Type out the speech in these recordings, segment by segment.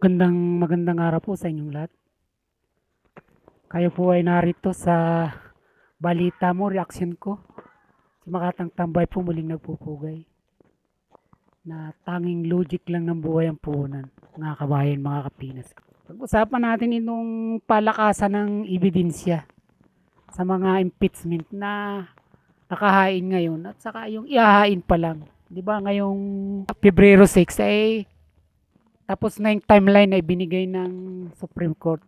Magandang araw po sa inyong lahat. Kayo po ay narito sa balita mo, reaction ko. Si Makatang Tambay po muling nagpupugay na tanging logic lang ng buhay ang puhunan. Mga kabayan, mga kapinas. Pag-usapan natin itong palakasan ng ebidensya sa mga impeachment na nakahain ngayon at saka yung ihahain pa lang. 'Di ba ngayong Pebrero 6 ay tapos na yung timeline na ibinigay ng Supreme Court.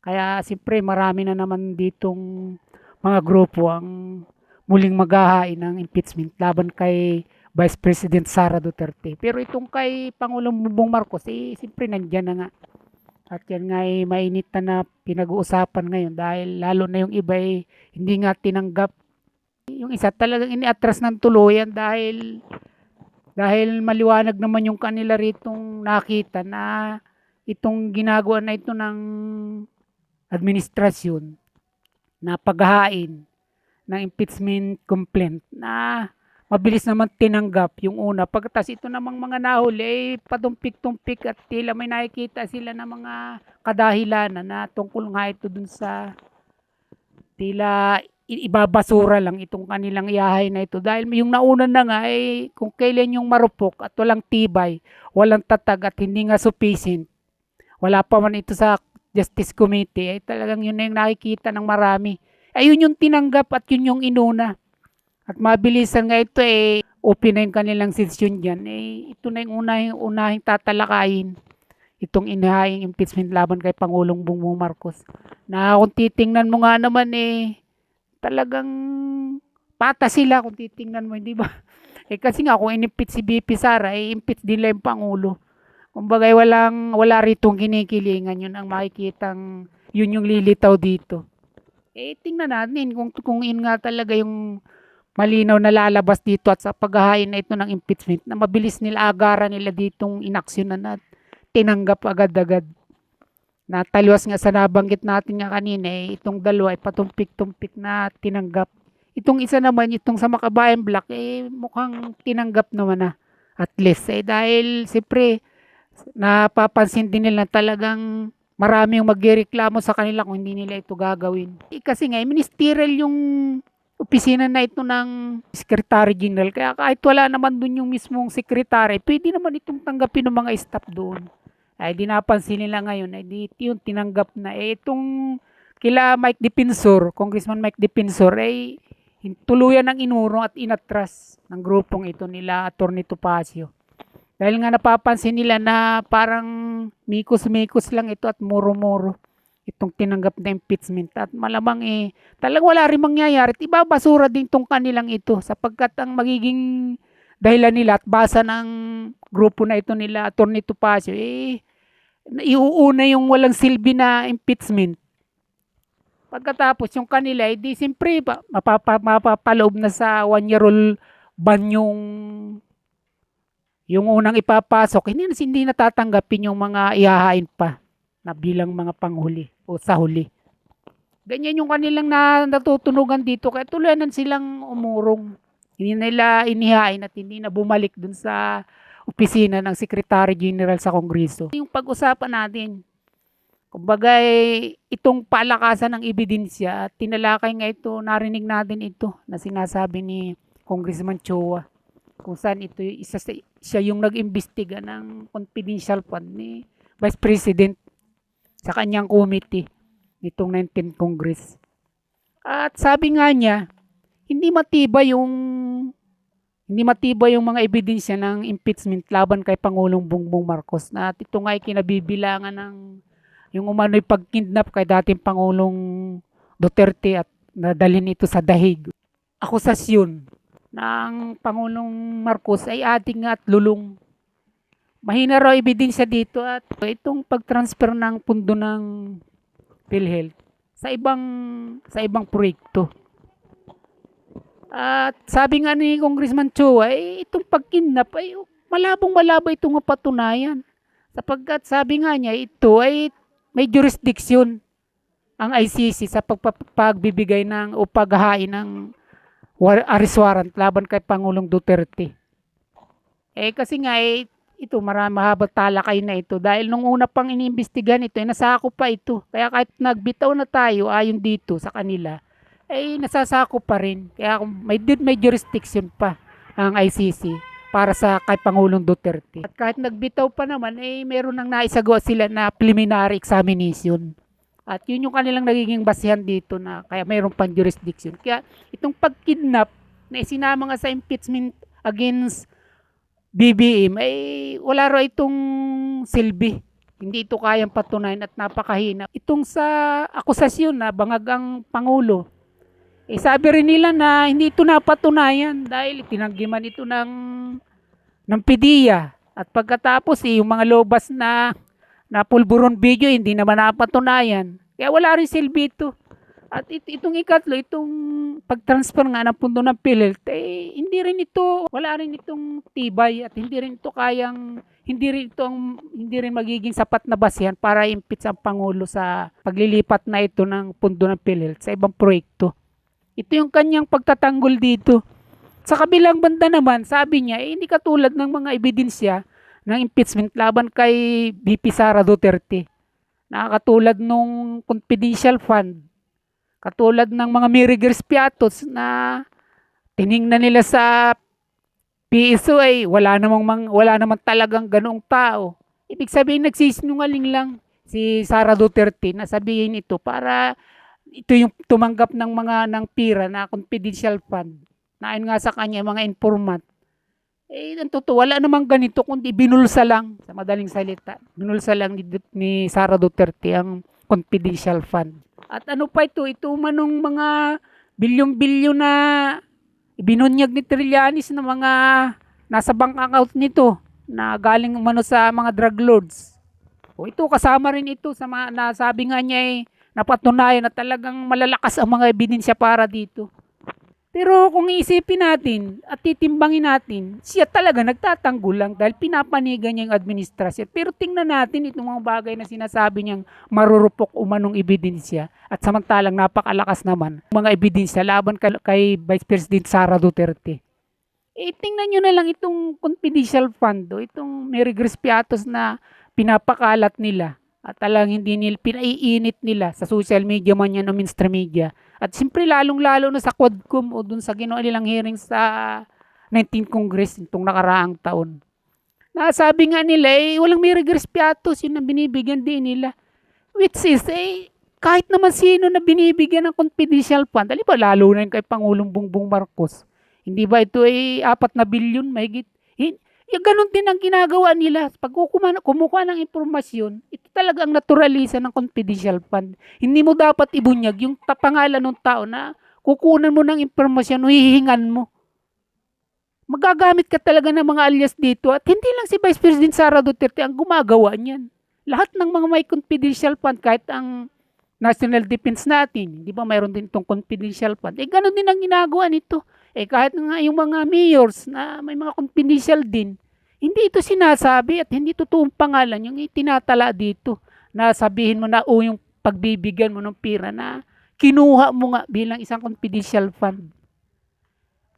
Kaya siyempre marami na naman ditong mga grupo ang muling maghahain ng impeachment laban kay Vice President Sara Duterte. Pero itong kay Pangulong Bongbong Marcos, siyempre nandyan na nga. At yan nga mainit na pinag-uusapan ngayon dahil lalo na yung iba hindi nga tinanggap. Yung isa talagang iniatras ng tuluyan dahil maliwanag naman yung kanila ritong nakita na itong ginagawa na ito ng administrasyon na paghahain ng impeachment complaint na mabilis naman tinanggap yung una. Pagkatapos ito namang mga nahuli, patumpik-tumpik at tila may nakikita sila ng mga kadahilanan na tungkol nga ito dun sa tila ibabasura lang itong kanilang iyahay na ito. Dahil yung nauna na nga kung kailan yung marupok at walang tibay, walang tatag at hindi nga sufficient, wala pa man ito sa Justice Committee, ay talagang yun na yung nakikita ng marami. Ayun yung tinanggap at yun yung inuna. At mabilisan nga ito open na yung kanilang session dyan. Ito na yung unahing tatalakayin. Itong inahing impeachment laban kay Pangulong Bongbong Marcos. Na kung titingnan mo nga naman talagang pata sila kung titingnan mo, hindi ba? Kasi nga kung in-impeach si BP Sara, impeach din lang yung Pangulo. Kumbaga wala ritong kinikilingan, yun ang makikitang yun yung lilitaw dito. Tingnan natin kung yun nga talaga yung malinaw na lalabas dito at sa paghahain na ito ng impeachment na mabilis nila agaran nila ditong inaksyonan at tinanggap agad-agad. Nataliwas nga sa nabanggit natin nga kanina itong dalawa ay patumpik-tumpik na tinanggap. Itong isa naman, itong sa Makabayan Black, mukhang tinanggap naman na at least. Dahil siyempre, napapansin din nila talagang marami yung magreklamo sa kanila kung hindi nila ito gagawin. Kasi nga, ministerial yung opisina na ito ng Secretary General. Kaya kahit wala naman dun yung mismong secretary, pwede naman itong tanggapin ng mga staff doon. Ay di napansin nila ngayon, di yun tinanggap na. Itong kila Mike Defensor, Congressman Mike Defensor, tuluyan ng inurong at inatras ng grupong ito nila Atty. Topacio. Dahil nga napapansin nila na parang mikos-mikos lang ito at muro-muro itong tinanggap na impeachment. At malamang talagang wala rin mangyayari at ibabasura din itong kanilang ito sapagkat ang magiging dahilan nila at basa ng grupo na ito nila Atty. Topacio iuuna yung walang silbi na impeachment. Pagkatapos yung kanila, di siyempre mapapaloob na sa 1-year-old ban yung unang ipapasok, hindi natatanggapin yung mga ihahain pa na bilang mga panghuli o sa huli. Ganyan yung kanilang natutunugan dito, kaya tuluyan silang umurong. Hindi nila inihain at hindi na bumalik dun sa opisina ng Secretary General sa Kongreso. Yung pag-usapan natin, kumbaga itong palakasan ng ebidensya, tinalakay nga ito, narinig natin ito na sinasabi ni Congressman Chua kung saan ito siya yung nag-imbestiga ng confidential fund ni Vice President sa kanyang committee nitong 19th Congress. At sabi nga niya, hindi matibay yung mga ebidensya ng impeachment laban kay Pangulong Bongbong Marcos na ito nga ay kinabibilangan ng yung umano'y pagkidnap kay dating Pangulong Duterte at nadalhin ito sa dahig. Akusasyon ng Pangulong Marcos ay ating at lulong. Mahina raw ebidensya dito at itong pag-transfer ng pundo ng PhilHealth sa ibang proyekto. At sabi nga ni Congressman Chua, itong pagkidnap ay malabong-malabo itong mapatunayan. Sapagkat sabi nga niya, ito ay may jurisdiction ang ICC sa pagbibigay ng o paghahain ng arrest warrant laban kay Pangulong Duterte. Kasi nga ito mahabang talakay na ito dahil nung una pang iniimbestigahan ito, ay nasakop pa ito. Kaya kahit nagbitaw na tayo ayon dito sa kanila, ay nasasakop pa rin. Kaya kung may jurisdiction pa ang ICC para sa kay Pangulong Duterte. At kahit nagbitaw pa naman, meron nang naisagawa sila na preliminary examination. At yun yung kanilang nagiging basihan dito na kaya mayroon pang jurisdiction. Kaya itong pagkidnap na isinama nga sa impeachment against BBM ay wala raw itong silbi. Hindi ito kayang patunayan at napakahina. Itong sa akusasyon na bangag ang Pangulo, sabi rin nila na hindi ito napatunayan dahil tinanggiman ito ng PDEA. At pagkatapos yung mga lobas na pulburon video hindi naman napatunayan. Kaya wala rin silbi ito. At itong ikatlo, itong pag-transfer nga ng pundo ng PhilHealth, hindi wala rin itong tibay at hindi rin magiging sapat na basihan para impeach ang Pangulo sa paglilipat na ito ng pundo ng PhilHealth sa ibang proyekto. Ito yung kanyang pagtatanggol dito. Sa kabilang banda naman, sabi niya, hindi katulad ng mga ebidensya ng impeachment laban kay VP Sara Duterte. Nakakatulad nung confidential fund. Katulad ng mga Mirigers Piatos na tiningnan nila sa PSO ay wala namang talagang ganoong tao. Ibig sabihin nagsisinungaling lang si Sara Duterte na sabihin ito para ito yung tumanggap ng pira na confidential fund. Na ayon nga sa kanya mga informant. Ang totoo, wala namang ganito kundi binulsa lang sa madaling salita. Binulsa lang ni Sara Duterte ang confidential fund. At ano pa ito? Ito manong mga bilyong-bilyon na ibinunyag ni Trillanes na mga nasa bank account nito na galing umano sa mga drug lords. O ito, kasama rin ito sa mga nasabi nga niya napatunayan na talagang malalakas ang mga ebidensya para dito. Pero kung iisipin natin at titimbangin natin, siya talaga nagtatanggol lang dahil pinapanigan niya yung administrasyon. Pero tingnan natin itong mga bagay na sinasabi niyang marurupok umanong ebidensya at samantalang napakalakas naman mga ebidensya laban kay Vice President Sara Duterte. Tingnan nyo na lang itong confidential fund, itong Mirigers Piatos na pinapakalat nila at talagang hindi nila pinaiinit nila sa social media man yan o mainstream media. At siyempre lalong-lalo na sa Quadcom o dun sa ginawa nilang hearing sa 19th Congress itong nakaraang taon. Nasabi nga nila walang Mirigers Piatos yun ang binibigyan din nila. Which is kahit naman sino na binibigyan ng confidential fund, dali ba lalo na yung kay Pangulong Bongbong Marcos. Hindi ba ito 4 na bilyon mahigit? Ganun din ang ginagawa nila. Pag kumukuha ng impormasyon, ito talaga ang naturalisa ng confidential fund. Hindi mo dapat ibunyag yung pangalan ng tao na kukunan mo ng impormasyon o hihingan mo. Magagamit ka talaga ng mga alias dito at hindi lang si Vice President Sara Duterte ang gumagawa niyan. Lahat ng mga may confidential fund, kahit ang national defense natin, di ba mayroon din itong confidential fund, ganun din ang ginagawa nito. Kahit nga yung mga mayors na may mga confidential din, hindi ito sinasabi at hindi totoong pangalan yung itinatala dito na sabihin mo na yung pagbibigyan mo ng pira na kinuha mo nga bilang isang confidential fund.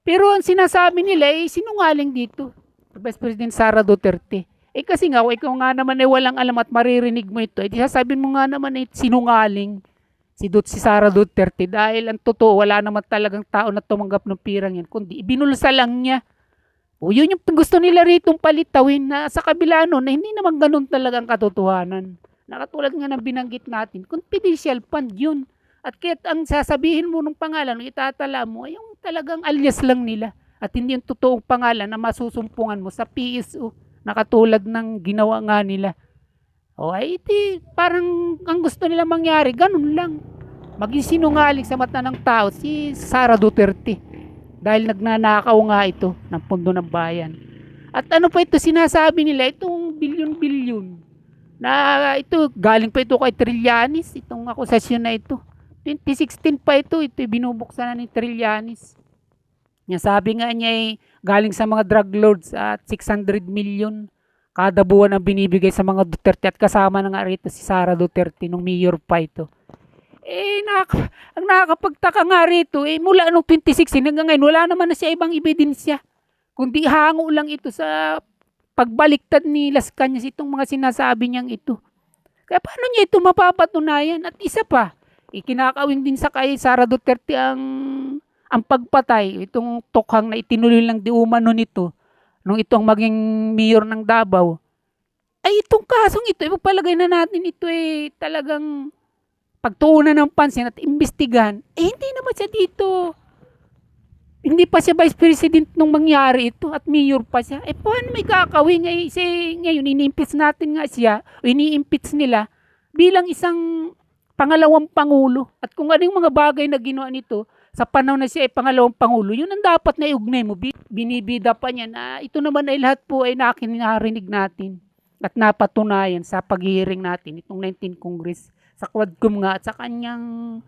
Pero ang sinasabi nila sinungaling dito. Vice President Sara Duterte. Kasi nga, ikaw nga naman walang alam at maririnig mo ito. Sasabihin mo nga naman sinungaling si Sara Duterte dahil ang totoo, wala naman talagang tao na tumanggap ng pirang yan, kundi ibinulsa lang niya. Yun yung gusto nila ritong palitawin na sa kabila na hindi naman ganun talagang katotohanan. Nakatulad nga ng binanggit natin, confidential fund yun. At kahit ang sasabihin mo ng pangalan, itatala mo, yung talagang alias lang nila. At hindi yung totoong pangalan na masusumpungan mo sa PSO na katulad ng ginawa nga nila. Parang ang gusto nila mangyari, ganun lang. Maging sinungaling sa mata ng tao si Sara Duterte. Dahil nagnanakaw nga ito ng pundo ng bayan. At ano pa ito, sinasabi nila, itong bilyon-bilyon. Na ito, galing pa ito kay Trillanes, itong akusasyon na ito. 2016 pa ito binubuksan na ni Trillanes. Sabi nga niya galing sa mga drug lords at 600 million kada buwan ang binibigay sa mga Duterte at kasama na nga rito si Sara Duterte nung mayor pa ito. Ang nakakapagtaka nga rito, mula noong 2016 hanggang ngayon, wala naman na siya ibang ebidensya. Kundi hango lang ito sa pagbaliktad ni Las Cañas itong mga sinasabi niyang ito. Kaya paano niya ito mapapatunayan? At isa pa, ikinakawin din sa kay Sara Duterte ang pagpatay, itong tokhang na itinuloy lang di umano nito, nung itong maging mayor ng Davao. Ay itong kasong ito, ipapalagay na natin ito talagang pagtuunan ng pansin at imbestigahan. Hindi naman siya dito. Hindi pa siya vice president nung mangyari ito at mayor pa siya. Paano may kakawin? Ngayon, ini-impeach natin nga siya, o ini-impeach nila bilang isang pangalawang pangulo. At kung ano yung mga bagay na ginawa nito, sa panahon na siya ay pangalawang pangulo, yun ang dapat na iugnay mo. Binibida pa niya na ito naman ay lahat po ay narinig natin at napatunayan sa paghihiring natin itong 19th Congress sa Quadcom nga at sa kanyang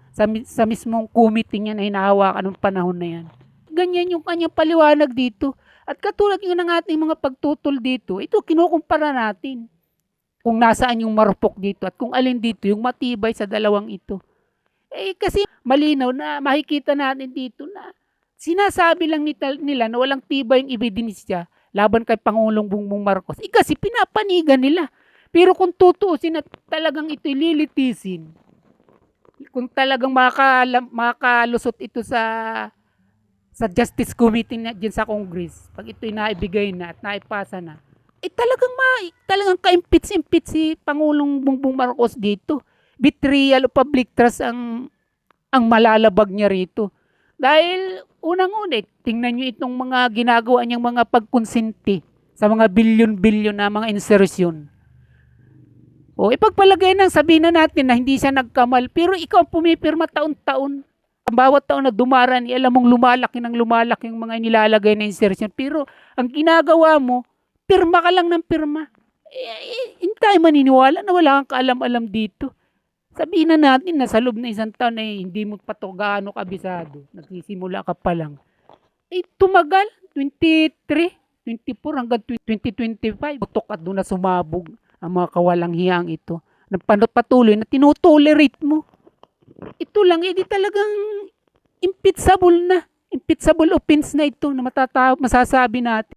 sa mismong committee niya na hinahawakan ng panahon na yan. Ganyan yung kanyang paliwanag dito. At katulad yung ng ating mga pagtutol dito, ito kinukumpara natin kung nasaan yung marupok dito at kung alin dito yung matibay sa dalawang ito. Kasi malinaw na makikita natin dito na sinasabi lang nila na walang tibay yung ebidensya laban kay Pangulong Bongbong Marcos. Kasi pinapanigan nila. Pero kung tutuusin at talagang ito'y lilitisin, kung talagang makalusot ito sa Justice Committee na dyan sa Congress, pag ito'y naibigay na at naipasa na, talagang ka-impeach si Pangulong Bongbong Marcos dito. Betrayal of public trust ang malalabag niya rito. Dahil unang-una, tingnan nyo itong mga ginagawa niyang mga pagkonsinti sa mga bilyon-bilyon na mga insertion. Ipagpalagay nang sabihin na natin na hindi siya nagkamal, pero ikaw pumipirma taon-taon. Ang bawat taon na dumaran, alam mong lumalaki yung mga nilalagay na insertion. Pero ang ginagawa mo, pirma ka lang ng pirma. Hindi tayo maniniwala na wala kang kaalam-alam dito. Sabihin na natin na sa loob na isang taon ay hindi mo pa ito gaano kabisado. Nagsisimula ka pa lang. Tumagal, 23, 24 hanggang 2025. Butok at doon na sumabog ang mga kawalang hiyang ito. Patuloy na tinutolerate mo. Ito lang, di talagang impeachable offense na ito na masasabi natin.